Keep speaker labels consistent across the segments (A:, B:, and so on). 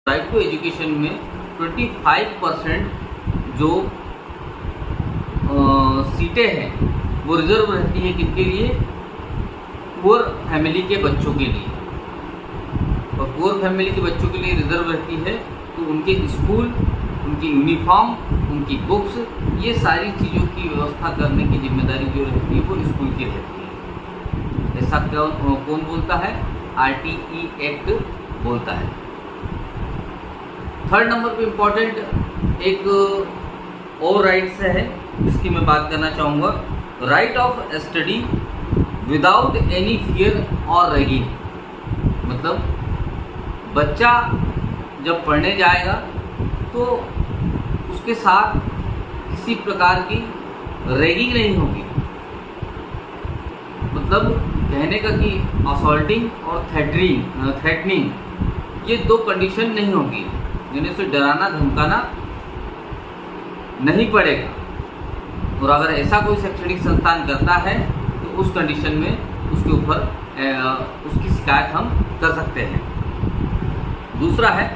A: Right to education में 25% जो सीटें हैं वो रिजर्व रहती है किसके लिए? पुअर फैमिली के बच्चों के लिए। और पुअर फैमिली के बच्चों के लिए रिजर्व रहती है तो उनके स्कूल, उनकी यूनिफॉर्म, उनकी बुक्स, ये सारी चीज़ों की व्यवस्था करने की जिम्मेदारी जो रहती है वो स्कूल की रहती है। ऐसा कौन बोलता है? RTE एक्ट बोलता है। थर्ड नंबर पे इम्पॉर्टेंट एक और राइट्स है जिसकी मैं बात करना चाहूँगा। Right of study without any fear और रैगिंग। मतलब बच्चा जब पढ़ने जाएगा तो उसके साथ किसी प्रकार की रैगिंग नहीं होगी। मतलब कहने का कि असॉल्टिंग और थ्रेटनिंग ये दो कंडीशन नहीं होगी, जिन्हें से डराना धमकाना नहीं पड़ेगा। और अगर ऐसा कोई शैक्षणिक संस्थान करता है तो उस कंडीशन में उसके ऊपर उसकी शिकायत हम कर सकते हैं। दूसरा है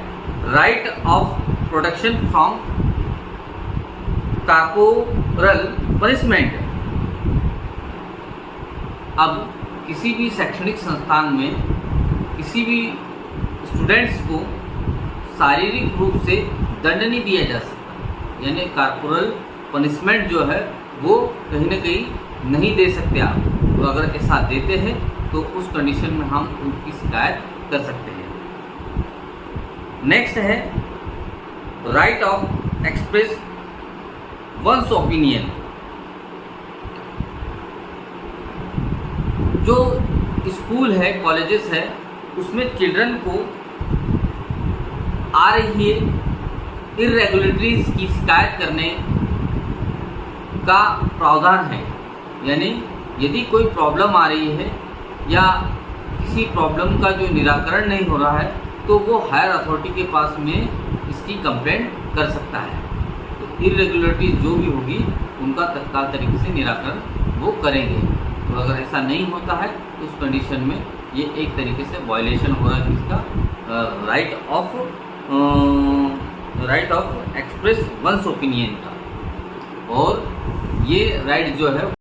A: right of protection from corporal punishment. अब किसी भी शैक्षणिक संस्थान में किसी भी स्टूडेंट्स को शारीरिक रूप से दंड नहीं दिया जा सकता, यानी कॉर्पोरल पनिशमेंट जो है वो कहीं ना कहीं नहीं दे सकते आप। तो अगर ऐसा देते हैं तो उस कंडीशन में हम उनकी शिकायत कर सकते हैं। नेक्स्ट है right of express once opinion. जो स्कूल है, कॉलेजेस है, उसमें चिल्ड्रन को आ रही है इरेगुलरिटीज की शिकायत करने का प्रावधान है। यानी यदि कोई प्रॉब्लम आ रही है या किसी प्रॉब्लम का जो निराकरण नहीं हो रहा है तो वो हायर अथॉरिटी के पास में इसकी कंप्लेंट कर सकता है। तो इरेगुलरिटीज जो भी होगी उनका तत्काल तरीके से निराकरण वो करेंगे। तो अगर ऐसा नहीं होता है तो उस कंडीशन में ये एक तरीके से वायलेशन हो रहा है किसका? Right of express once opinion का। और ये राइट जो है